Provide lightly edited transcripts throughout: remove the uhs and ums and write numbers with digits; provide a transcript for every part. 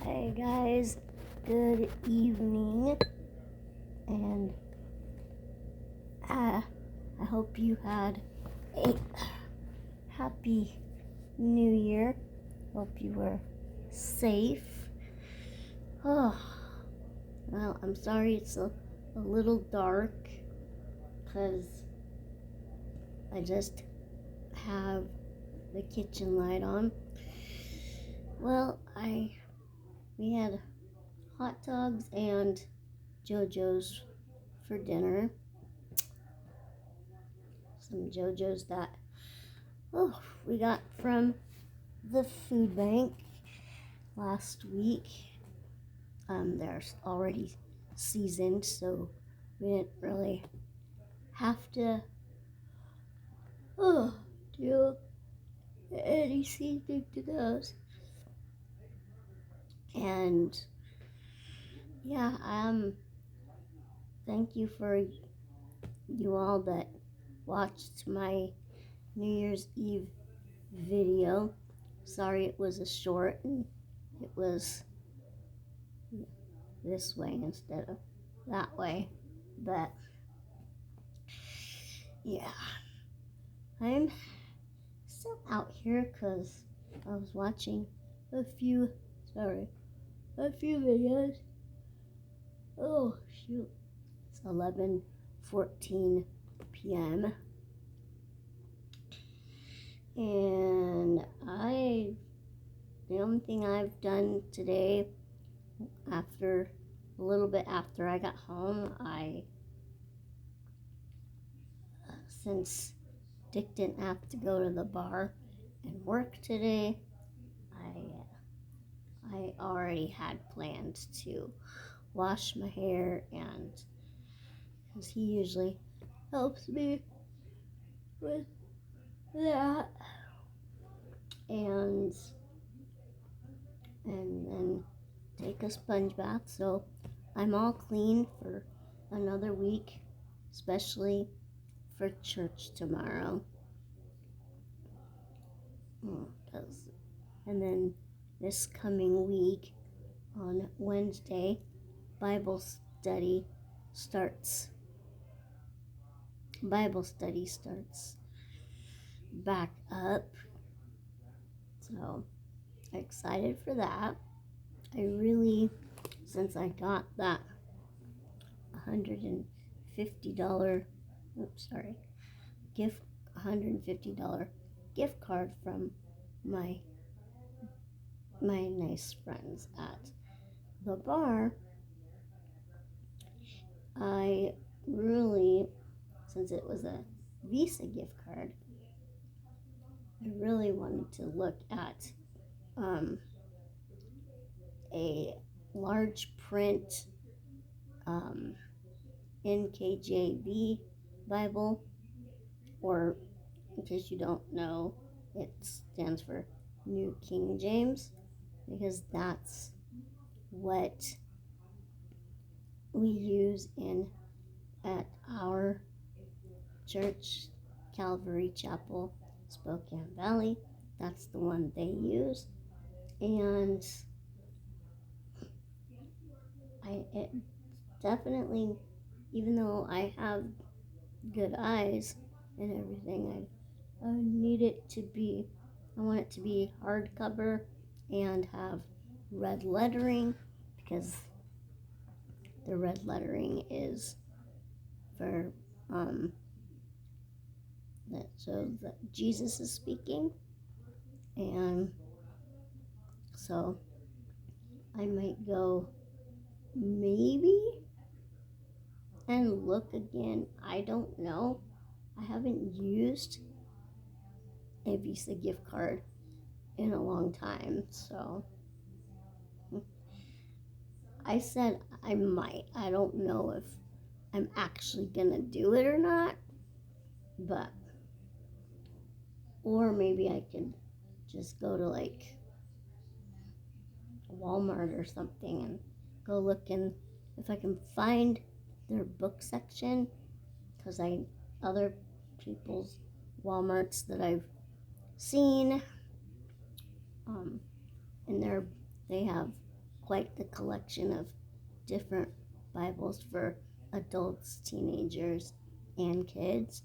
Hey guys, good evening, and I hope you had a happy new year. Hope you were safe. Oh, well, I'm sorry it's a little dark because I just have the kitchen light on. Well, we had hot dogs and JoJo's for dinner. Some JoJo's that we got from the food bank last week. They're already seasoned, so we didn't really have to do any seasoning to those. And yeah, thank you for you all that watched my New Year's Eve video. Sorry it was a short and it was this way instead of that way, but yeah, I'm still out here because I was watching a few videos. Oh shoot, it's 11:14 p.m. and the only thing I've done today, a little bit after I got home, since Dick didn't have to go to the bar and work today, I already had planned to wash my hair, and because he usually helps me with that, and then take a sponge bath, so I'm all clean for another week, especially for church tomorrow. And then this coming week on Wednesday, Bible study starts back up. So excited for that. I really, since I got that $150 $150 gift card from my nice friends at the bar, I really, since it was a Visa gift card, I really wanted to look at a large print NKJV Bible, or in case you don't know, it stands for New King James, because that's what we use at our church, Calvary Chapel, Spokane Valley. That's the one they use, and it definitely, even though I have good eyes and everything, I want it to be hardcover and have red lettering, because the red lettering is for that shows that Jesus is speaking, and so I might go maybe and look again. I don't know. I haven't used a Visa gift card in a long time, so I said I might. I don't know if I'm actually gonna do it or not, but or maybe I could just go to like Walmart or something and go look in if I can find their book section, because other people's Walmarts that I've seen, and they have quite the collection of different Bibles for adults, teenagers, and kids.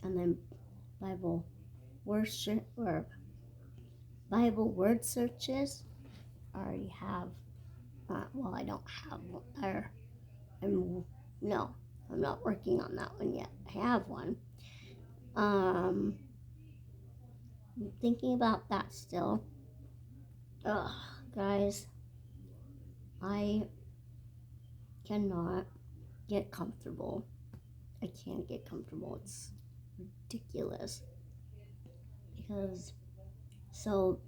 And then Bible worship or Bible word searches. I already have. Well, I don't have one. No, I'm not working on that one yet. I have one. I'm thinking about that still. Ugh, guys, I cannot get comfortable. I can't get comfortable. It's ridiculous. Because, so,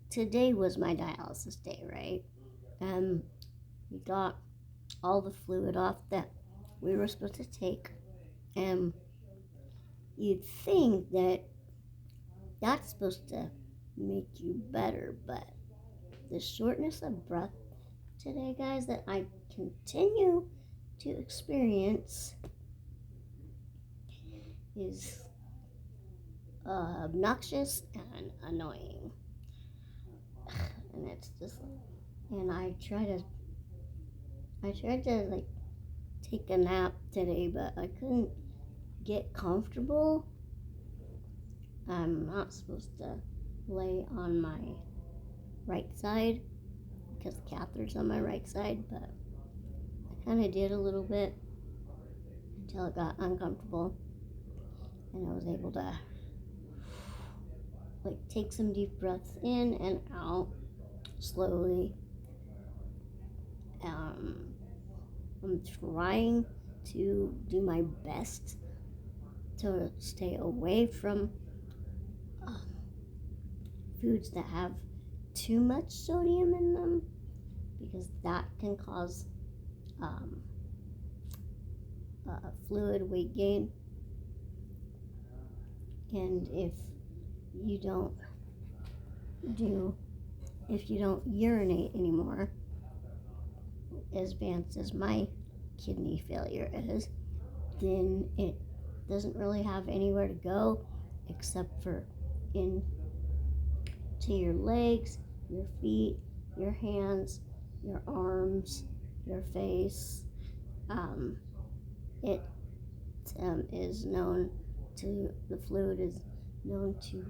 today was my dialysis day, right? And we got all the fluid off that we were supposed to take. And you'd think that that's supposed to make you better, but the shortness of breath today, guys, that I continue to experience is obnoxious and annoying. And it's just, and I tried to like take a nap today, but I couldn't get comfortable. I'm not supposed to lay on my right side because the catheter's on my right side, but I kind of did a little bit until it got uncomfortable, and I was able to like take some deep breaths in and out slowly. I'm trying to do my best to stay away from foods that have too much sodium in them, because that can cause fluid weight gain. And if you don't urinate anymore, as advanced as my kidney failure is, then it doesn't really have anywhere to go except for into your legs, your feet, your hands, your arms, your face. It is known to, the fluid is known to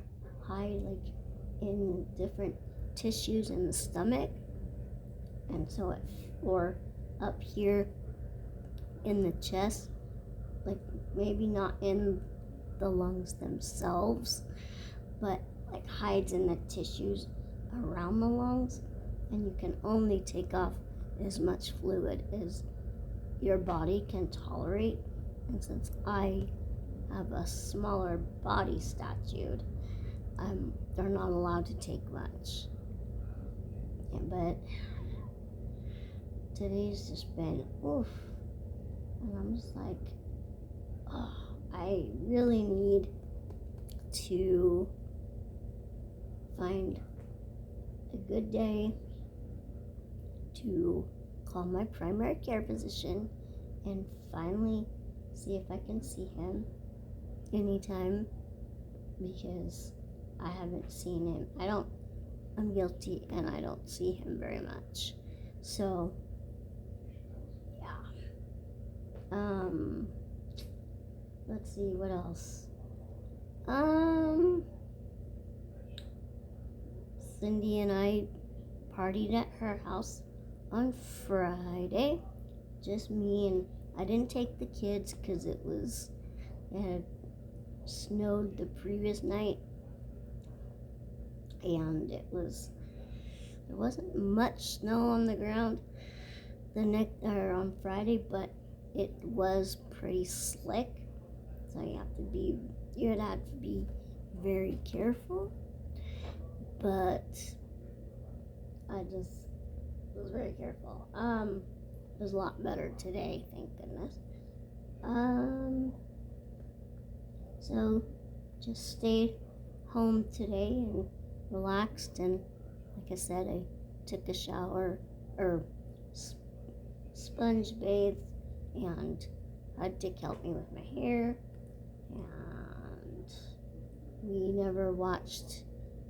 hide like in different tissues in the stomach, and so or up here in the chest, like maybe not in the lungs themselves, but like hides in the tissues around the lungs, and you can only take off as much fluid as your body can tolerate. And since I have a smaller body statute, they're not allowed to take much. Yeah, but today's just been oof, and I'm just like, oh, I really need to find a good day to call my primary care physician and finally see if I can see him anytime, because I haven't seen him. I'm guilty and I don't see him very much. So, yeah. Let's see, what else? Cindy and I partied at her house on Friday. Just me, and I didn't take the kids because it had snowed the previous night, and there wasn't much snow on the ground on Friday, but it was pretty slick, so you would have to be very careful. But I just was very careful. It was a lot better today, thank goodness. So just stayed home today and relaxed, and like I said, I took a shower or sponge bathed, and had Dick help me with my hair, and we never watched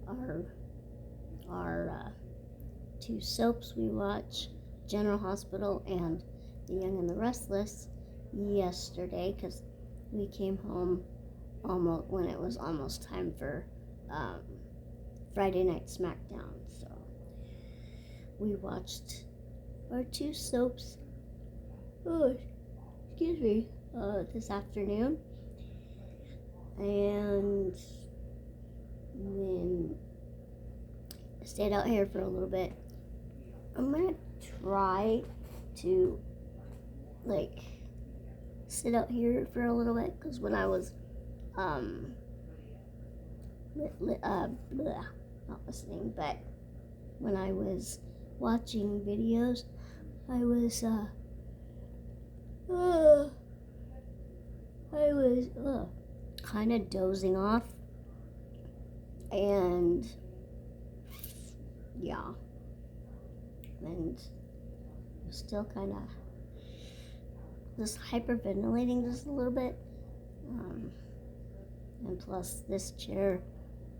our our two soaps we watch, General Hospital and The Young and the Restless, yesterday because we came home almost when it was almost time for Friday Night SmackDown. So we watched our two soaps. Oh, excuse me. This afternoon, and then I stayed out here for a little bit. I'm gonna try to sit out here for a little bit because when I was not listening, but when I was watching videos, I was kind of dozing off, and yeah, and I'm still kind of just hyperventilating just a little bit, and plus this chair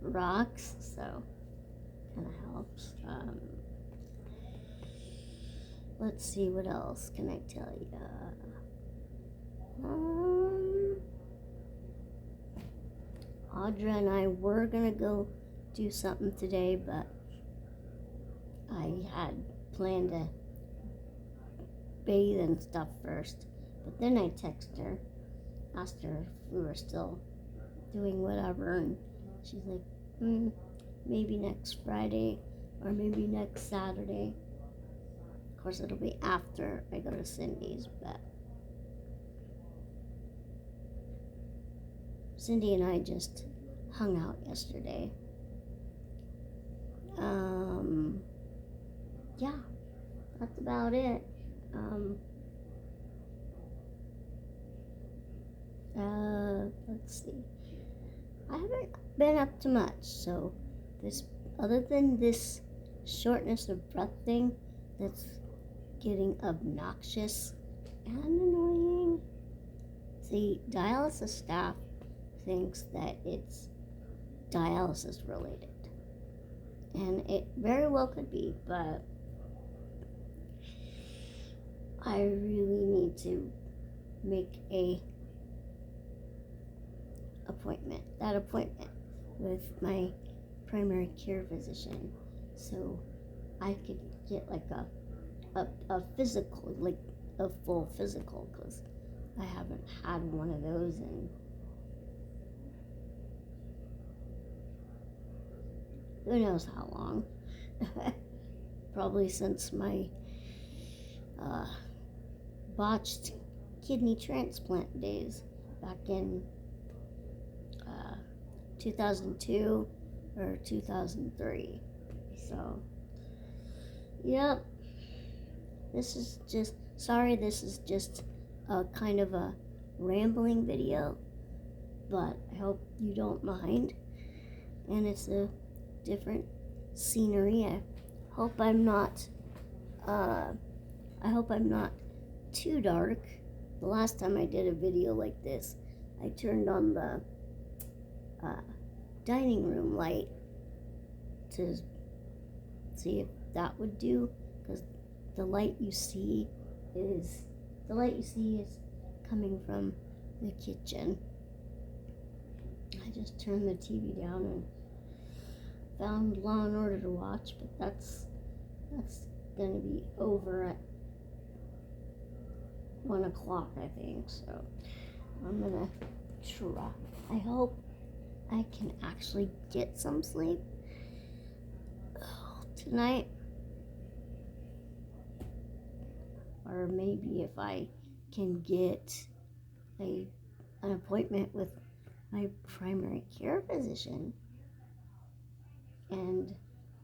rocks, so kind of helps. Let's see, what else can I tell you? Audra and I were gonna go do something today, but I had planned to bathe and stuff first. But then I texted her, asked her if we were still doing whatever, and she's like, maybe next Friday or maybe next Saturday. Of course, it'll be after I go to Cindy's, but Cindy and I just hung out yesterday. Yeah, that's about it. Let's see. I haven't been up to much, so this, other than this shortness of breath thing that's getting obnoxious and annoying. See, dialysis staff thinks that it's dialysis related, and it very well could be, but I really need to make that appointment with my primary care physician, so I could get like a physical, like a full physical, because I haven't had one of those in who knows how long. Probably since my botched kidney transplant days back in 2002 or 2003. So, yep. This is just a kind of a rambling video, but I hope you don't mind. And it's a different scenery. I hope I'm not too dark. The last time I did a video like this, I turned on the dining room light to see if that would do, because the light you see is coming from the kitchen. I just turned the TV down and found Law and Order to watch, but that's gonna be over at 1 o'clock, I think. So I'm gonna try. I hope I can actually get some sleep tonight, or maybe if I can get an appointment with my primary care physician and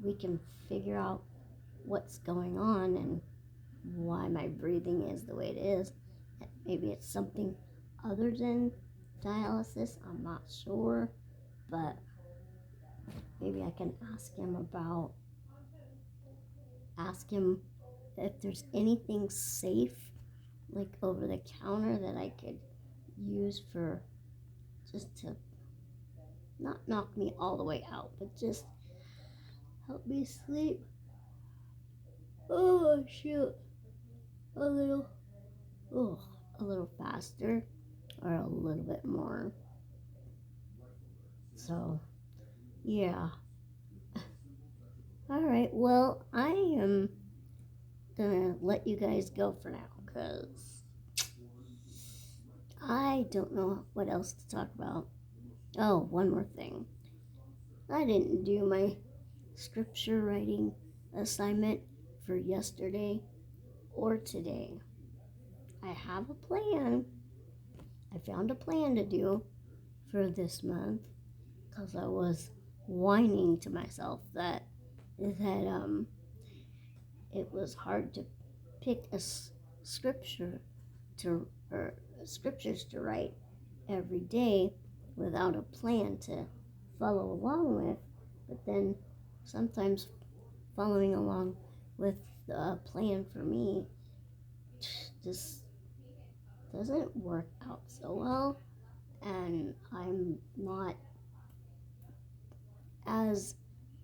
we can figure out what's going on and why my breathing is the way it is. Maybe it's something other than dialysis, I'm not sure, but maybe I can ask him if there's anything safe, like over the counter, that I could use for just to not knock me all the way out, but just help me sleep. Oh shoot, a little, oh, a little faster or a little bit more. So, yeah. All right. Well, I am gonna let you guys go for now because I don't know what else to talk about. Oh, one more thing. I didn't do my scripture writing assignment for yesterday or today. I have a plan. I found a plan to do for this month because I was whining to myself that it was hard to pick a scripture to or scriptures to write every day without a plan to follow along with. But then sometimes following along with the plan for me just doesn't work out so well, and I'm not as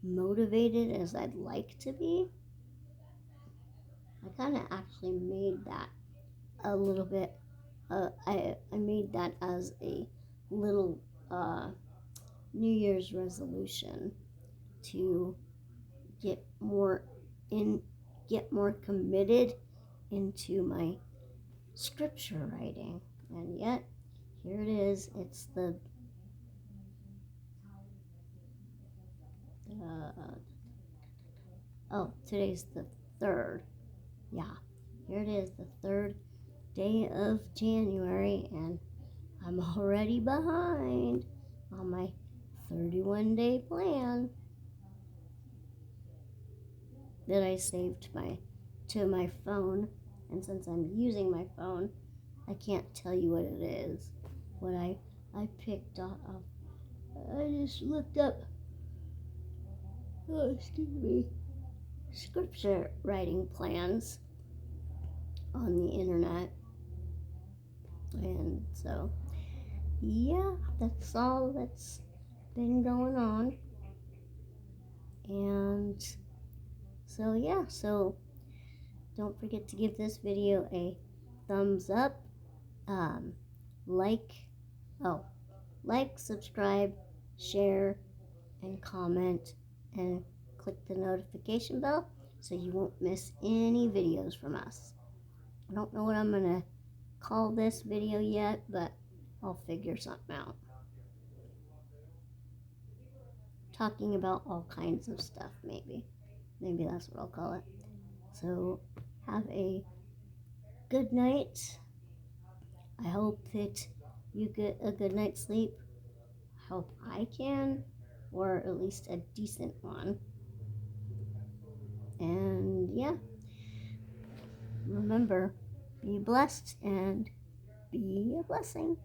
motivated as I'd like to be. I kind of actually made that a little bit. I made that as a little New Year's resolution to get more get more committed into my scripture writing, and yet here it is. It's the today's the 3rd. Yeah, here it is, the 3rd day of January, and I'm already behind on my 31-day plan that I saved to my phone. And since I'm using my phone, I can't tell you what it is. What I picked up. I just looked up. Oh, excuse me. Scripture writing plans on the internet. And so, yeah, that's all that's been going on. And so, yeah, so don't forget to give this video a thumbs up, like, subscribe, share, and comment, and click the notification bell so you won't miss any videos from us. I don't know what I'm gonna call this video yet, but I'll figure something out. Talking about all kinds of stuff, maybe that's what I'll call it. So have a good night. I hope that you get a good night's sleep. I hope I can, or at least a decent one. And yeah, remember, be blessed and be a blessing.